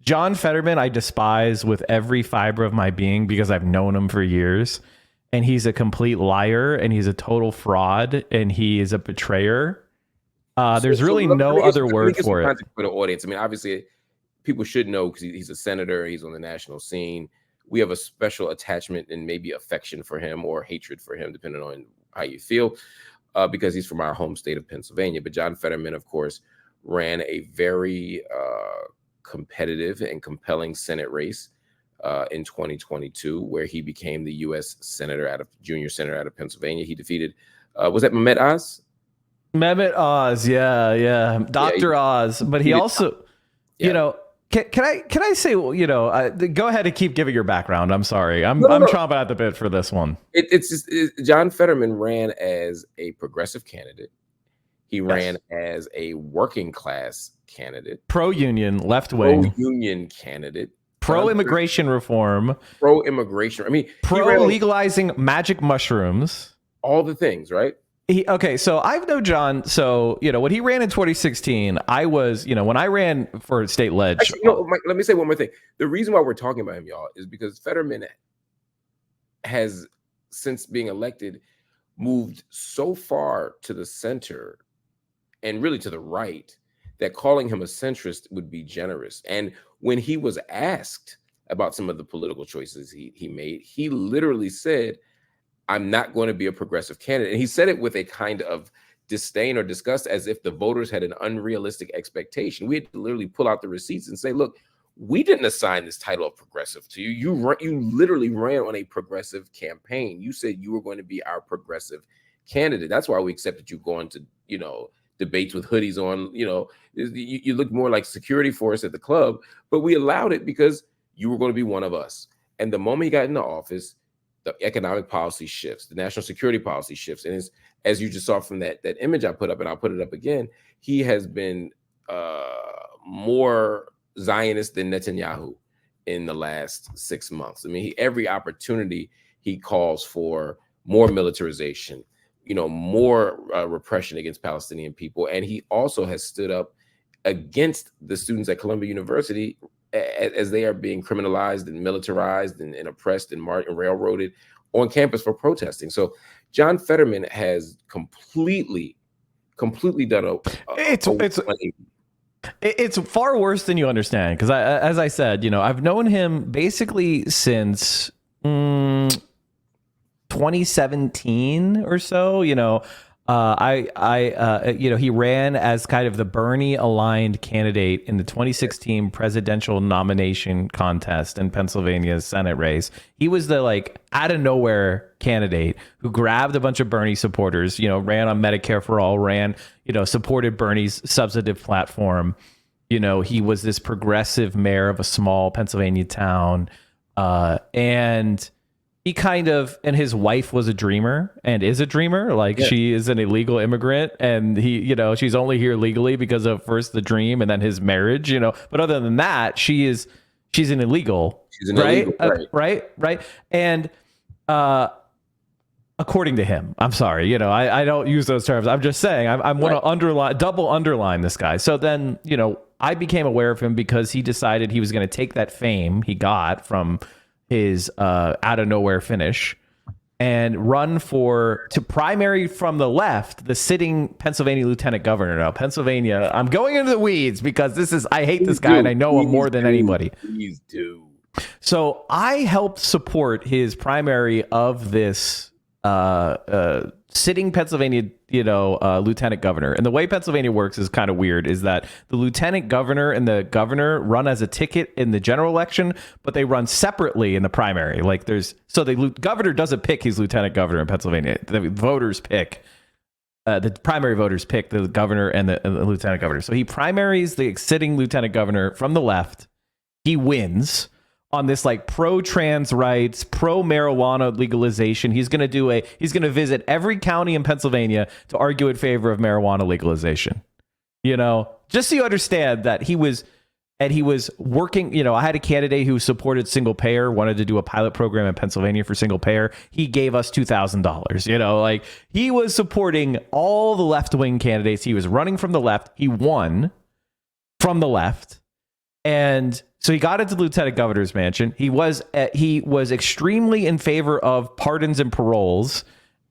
John Fetterman, I despise with every fiber of my being because I've known him for years. And he's a complete liar and he's a total fraud and he is a betrayer. There's really no other word for it. For the audience. I mean, obviously, people should know because he's a senator. He's on the national scene. We have a special attachment and maybe affection for him or hatred for him, depending on how you feel, because he's from our home state of Pennsylvania. But John Fetterman, of course, ran a very competitive and compelling Senate race in 2022, where he became the U.S. junior senator out of Pennsylvania. He defeated, was that Mehmet Oz? Mehmet Oz, yeah, Dr. Oz. But he also, you know, can I say, you know, go ahead and keep giving your background. I'm sorry, I'm chomping at the bit for this one. It's just John Fetterman ran as a progressive candidate. He ran as a working class candidate, pro-union, left-wing, pro-union candidate, pro-immigration reform, pro-immigration. I mean, pro-legalizing magic mushrooms, all the things, right? So I've known John. So, you know, when he ran in 2016, I was, you know, when I ran for state ledge. Actually, no, Mike, let me say one more thing. The reason why we're talking about him, y'all, is because Fetterman has, since being elected, moved so far to the center and really to the right that calling him a centrist would be generous. And when he was asked about some of the political choices he made, he literally said, I'm not going to be a progressive candidate. And he said it with a kind of disdain or disgust, as if the voters had an unrealistic expectation. We had to literally pull out the receipts and say, look, we didn't assign this title of progressive to you. You literally ran on a progressive campaign. You said you were going to be our progressive candidate. That's why we accepted you going to, you know, debates with hoodies on. You know, you look more like security for us at the club, but we allowed it because you were going to be one of us. And the moment he got into office, the economic policy shifts, the national security policy shifts. And as you just saw from that image I put up, and I'll put it up again, he has been more Zionist than Netanyahu in the last 6 months. I mean, every opportunity he calls for more militarization, you know, more repression against Palestinian people. And he also has stood up against the students at Columbia University as they are being criminalized and militarized and oppressed and railroaded on campus for protesting. So John Fetterman has completely done it's far worse than you understand. Because as I said, you know, I've known him basically since 2017 or so. You know, you know, he ran as kind of the Bernie aligned candidate in the 2016 presidential nomination contest in Pennsylvania's Senate race. He was the like out of nowhere candidate who grabbed a bunch of Bernie supporters, you know, ran on Medicare for all, you know, supported Bernie's substantive platform. You know, he was this progressive mayor of a small Pennsylvania town. And he kind of, and his wife was a dreamer and is a dreamer. Like she is an illegal immigrant and he, you know, she's only here legally because of first the dream and then his marriage, you know, but other than that, she's an illegal, right. And, according to him, I'm sorry, you know, I don't use those terms. I'm just saying, I want to double underline this guy. So then, you know, I became aware of him because he decided he was going to take that fame he got from his out of nowhere finish and run to primary from the left, the sitting Pennsylvania lieutenant governor. Now, Pennsylvania, I'm going into the weeds because I hate this guy and I know him more than anybody. Please do. So I helped support his primary of this sitting Pennsylvania, you know, lieutenant governor. And the way Pennsylvania works is kind of weird, is that the lieutenant governor and the governor run as a ticket in the general election, but they run separately in the primary. Like the governor doesn't pick his lieutenant governor in Pennsylvania. The voters pick, the primary voters pick the governor and the lieutenant governor. So he primaries the sitting lieutenant governor from the left. He wins on this like pro-trans rights, pro-marijuana legalization. He's going to visit every county in Pennsylvania to argue in favor of marijuana legalization. You know, just so you understand that he was working, you know, I had a candidate who supported single payer, wanted to do a pilot program in Pennsylvania for single payer. He gave us $2,000, you know, like he was supporting all the left-wing candidates. He was running from the left. He won from the left. And So he got into the lieutenant governor's mansion. He was extremely in favor of pardons and paroles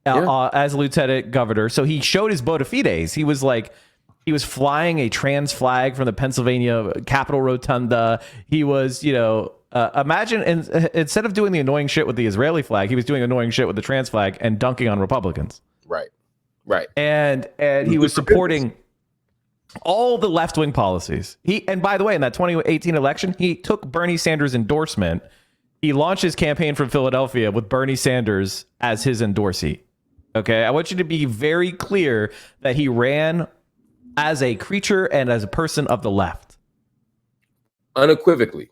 as lieutenant governor. So he showed his bona fides. He was flying a trans flag from the Pennsylvania Capitol Rotunda. He was, imagine, instead of doing the annoying shit with the Israeli flag, he was doing annoying shit with the trans flag and dunking on Republicans. Right. And he was supporting all the left-wing policies. And by the way, in that 2018 election, he took Bernie Sanders' endorsement. He launched his campaign from Philadelphia with Bernie Sanders as his endorsee. Okay, I want you to be very clear that he ran as a creature and as a person of the left. Unequivocally.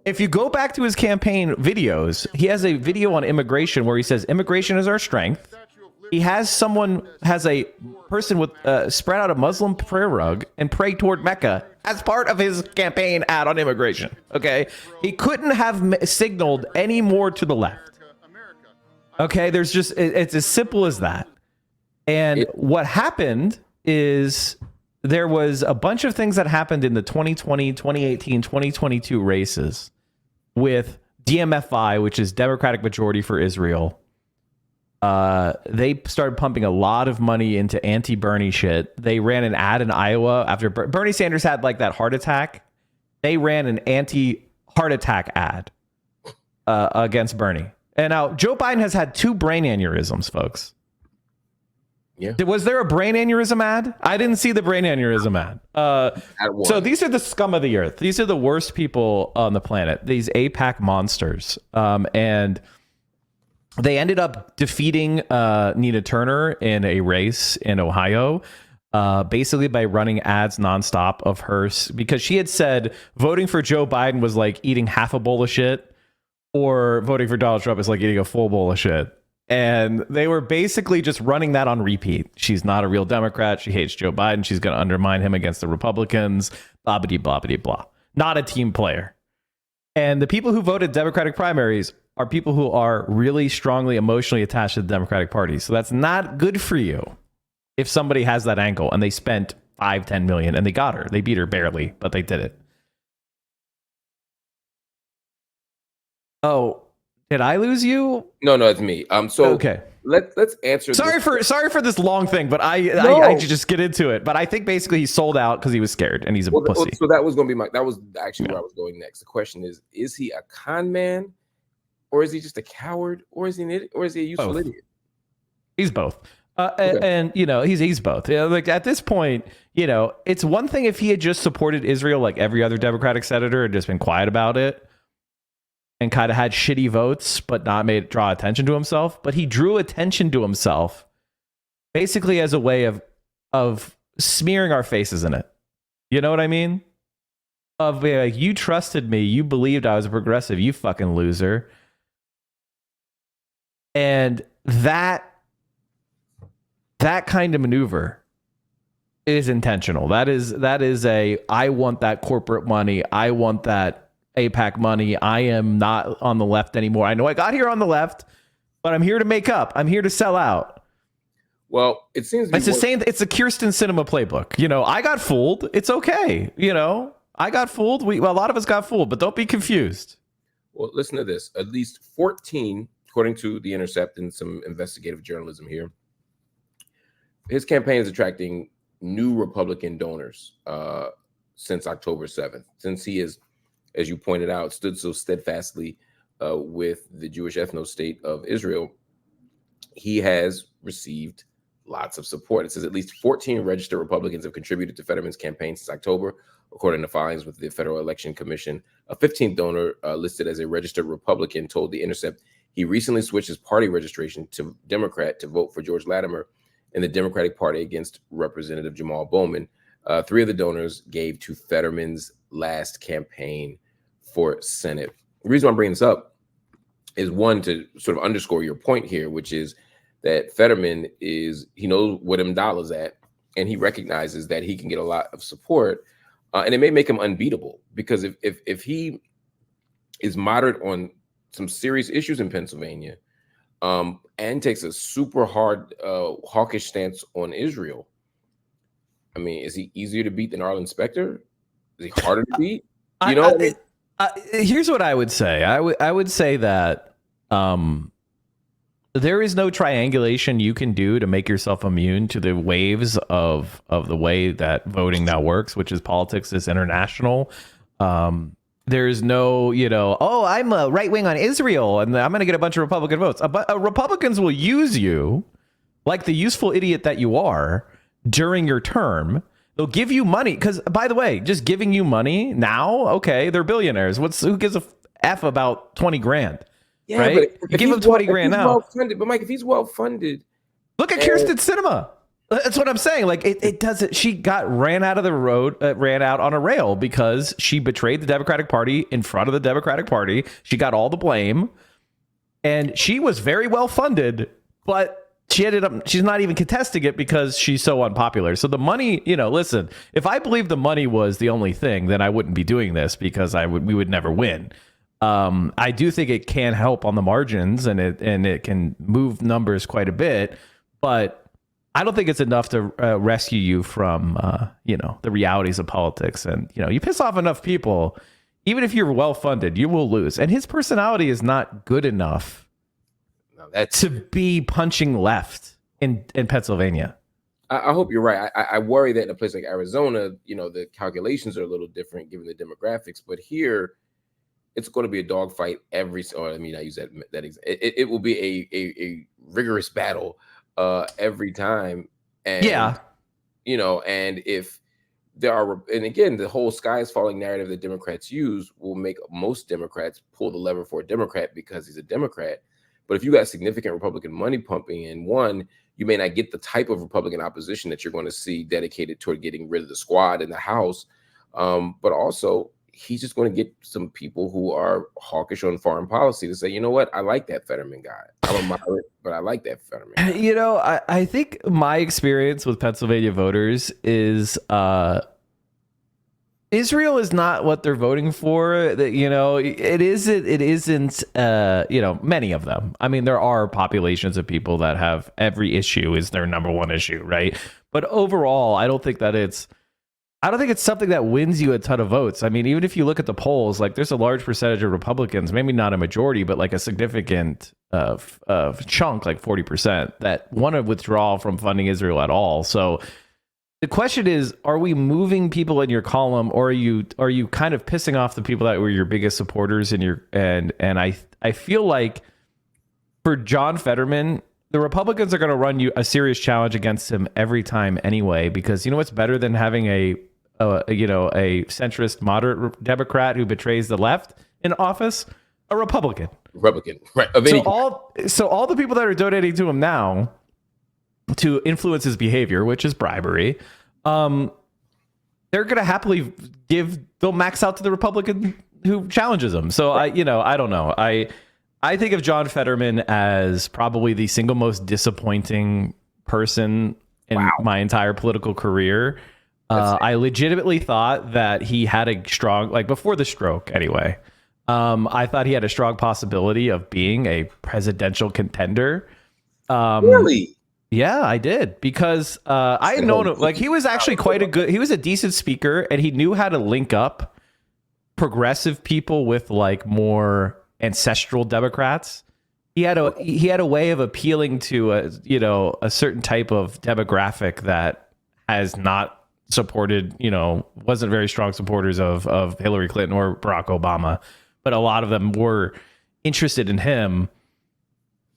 If you go back to his campaign videos, he has a video on immigration where he says immigration is our strength. He has a person with spread out a Muslim prayer rug and pray toward Mecca as part of his campaign ad on immigration. Okay, he couldn't have signaled any more to the left. Okay, it's as simple as that. And what happened is there was a bunch of things that happened in the 2020, 2018, 2022 races with DMFI, which is Democratic Majority for Israel. They started pumping a lot of money into anti-Bernie shit. They ran an ad in Iowa after Bernie Sanders had like that heart attack. They ran an anti-heart attack ad against Bernie. And now Joe Biden has had 2 brain aneurysms, folks. Yeah. Was there a brain aneurysm ad? I didn't see the brain aneurysm ad. So these are the scum of the earth. These are the worst people on the planet. These AIPAC monsters. And they ended up defeating Nina Turner in a race in Ohio, basically by running ads nonstop of hers, because she had said voting for Joe Biden was like eating half a bowl of shit, or voting for Donald Trump is like eating a full bowl of shit. And they were basically just running that on repeat. She's not a real Democrat. She hates Joe Biden. She's going to undermine him against the Republicans. Blah, blah, blah, blah, blah. Not a team player. And the people who voted Democratic primaries are people who are really strongly emotionally attached to the Democratic Party. So that's not good for you if somebody has that angle. And they spent $5-10 million and they got her. They beat her barely, but they did it. Oh, did I lose you? No, it's me. So okay. Let's answer. Sorry for this long thing, but I just get into it. But I think basically he sold out because he was scared and he's a pussy. So that was actually where I was going next. The question is he a con man, or is he just a coward, or is he a useful idiot? He's both. And he's both. Like at this point, it's one thing if he had just supported Israel like every other Democratic senator and just been quiet about it and kind of had shitty votes, but not draw attention to himself. But he drew attention to himself basically as a way of smearing our faces in it. You know what I mean? Of being like, you trusted me, you believed I was a progressive, you fucking loser. And that kind of maneuver is intentional. That is I want that corporate money. I want that AIPAC money. I am not on the left anymore. I know I got here on the left, but I'm here to make up. I'm here to sell out. Well, it seems it's the same. It's a Kirsten Cinema playbook. I got fooled. It's okay. I got fooled. A lot of us got fooled, but don't be confused. Well, listen to this. At least 14, according to The Intercept and some investigative journalism here, his campaign is attracting new Republican donors since October 7th, since he is, as you pointed out, stood so steadfastly with the Jewish ethno-state of Israel. He has received lots of support. It says at least 14 registered Republicans have contributed to Fetterman's campaign since October, according to filings with the Federal Election Commission. A 15th donor listed as a registered Republican told The Intercept he recently switched his party registration to Democrat to vote for George Latimer in the Democratic Party against Representative Jamal Bowman. 3 of the donors gave to Fetterman's last campaign for Senate. The reason I'm bringing this up is, one, to sort of underscore your point here, which is that Fetterman he knows what them dollars at, and he recognizes that he can get a lot of support, and it may make him unbeatable, because if he is moderate on some serious issues in Pennsylvania, and takes a super hard hawkish stance on Israel, I mean, is he easier to beat than Arlen Specter? Is he harder to beat? You know, here's what I would say. I would say that there is no triangulation you can do to make yourself immune to the waves of the way that voting now works, which is politics is international. There's no, oh, I'm a right wing on Israel and I'm going to get a bunch of Republican votes. But Republicans will use you like the useful idiot that you are during your term. They'll give you money because, by the way, just giving you money now, okay, they're billionaires. Who gives a f about 20 grand? Yeah, right? But you give him 20 grand now. Well-funded, but Mike, if he's well funded, look at Kirsten Sinema. That's what I'm saying. Like it doesn't. She ran out of the road, ran out on a rail because she betrayed the Democratic Party in front of the Democratic Party. She got all the blame, and she was very well funded, but she's not even contesting it because she's so unpopular. So the money, listen, if I believed the money was the only thing, then I wouldn't be doing this because we would never win. I do think it can help on the margins and it can move numbers quite a bit, but I don't think it's enough to rescue you from, the realities of politics. And, you piss off enough people, even if you're well funded, you will lose. And his personality is not good enough to be punching left in Pennsylvania. I hope you're right. I worry that in a place like Arizona, the calculations are a little different given the demographics. But here, it's going to be a dogfight I use that it will be a rigorous battle every time. And, and if there are, and again, the whole sky is falling narrative that Democrats use will make most Democrats pull the lever for a Democrat because he's a Democrat. But if you got significant Republican money pumping in, one, you may not get the type of Republican opposition that you're going to see dedicated toward getting rid of the squad in the House. But also, he's just going to get some people who are hawkish on foreign policy to say, you know what, I like that Fetterman guy. I'm a moderate, but I like that Fetterman guy. I think my experience with Pennsylvania voters is Israel is not what they're voting for. It isn't, many of them. I mean, there are populations of people that have every issue is their number one issue, right? But overall, I don't think it's something that wins you a ton of votes. I mean, even if you look at the polls, like there's a large percentage of Republicans, maybe not a majority, but like a significant chunk, like 40%, that want to withdraw from funding Israel at all. So the question is, are we moving people in your column, or are you kind of pissing off the people that were your biggest supporters and I feel like for John Fetterman, the Republicans are going to run you a serious challenge against him every time anyway, because what's better than having a centrist moderate Democrat who betrays the left in office? A Republican, right? So all the people that are donating to him now to influence his behavior, which is bribery, they're going to happily they'll max out to the Republican who challenges them. So I don't know. I think of John Fetterman as probably the single most disappointing person in my entire political career. I legitimately thought that he had a strong, like before the stroke anyway, I thought he had a strong possibility of being a presidential contender. Really? Yeah, I did, because I had known him. Like he was actually he was a decent speaker, and he knew how to link up progressive people with like more ancestral Democrats. He had a way of appealing to a certain type of demographic that has not supported, wasn't very strong supporters of Hillary Clinton or Barack Obama, but a lot of them were interested in him.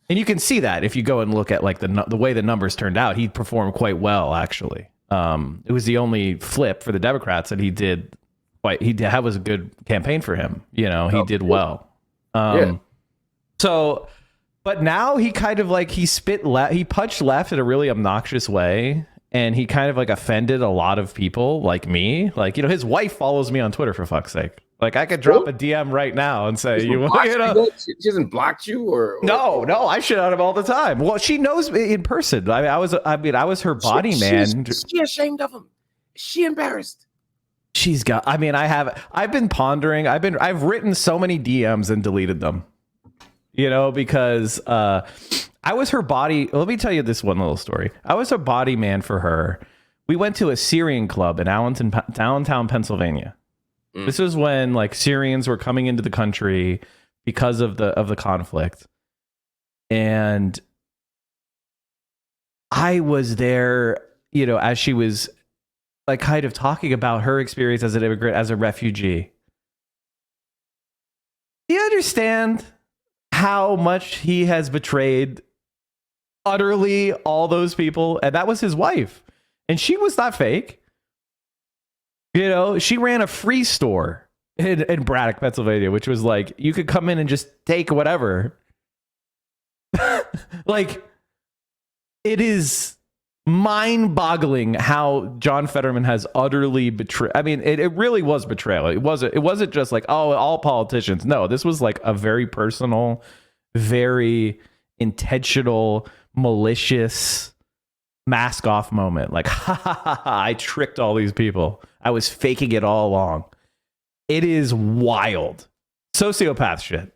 And you can see that if you go and look at like the way the numbers turned out. He performed quite well, actually. It was the only flip for the Democrats that that was a good campaign for him. He did well. So, but now he kind of like he punched left in a really obnoxious way, and he kind of like offended a lot of people like me. Like, his wife follows me on Twitter, for fuck's sake. Like I could drop a DM right now and say, she hasn't blocked you or no, I shit on him all the time. Well, she knows me in person. I was her body man. Is she ashamed of him? Is she embarrassed? I've been pondering. I've written so many DMs and deleted them, because I was her body. Let me tell you this one little story. I was a body man for her. We went to a Syrian club in Allentown, Pennsylvania. This is when like Syrians were coming into the country because of the conflict. And I was there, you know, as she was like kind of talking about her experience as an immigrant, as a refugee. Do you understand how much he has betrayed utterly all those people? And that was his wife. And she was not fake. You know, she ran a free store in Braddock, Pennsylvania, which was like, you could come in and just take whatever. Like, it is mind-boggling how John Fetterman has utterly betrayed. I mean, it really was betrayal. It wasn't just like, oh, all politicians. No, this was like a very personal, very intentional, malicious mask off moment. Like, ha ha ha ha, I tricked all these people. I was faking it all along. It is wild. Sociopath shit.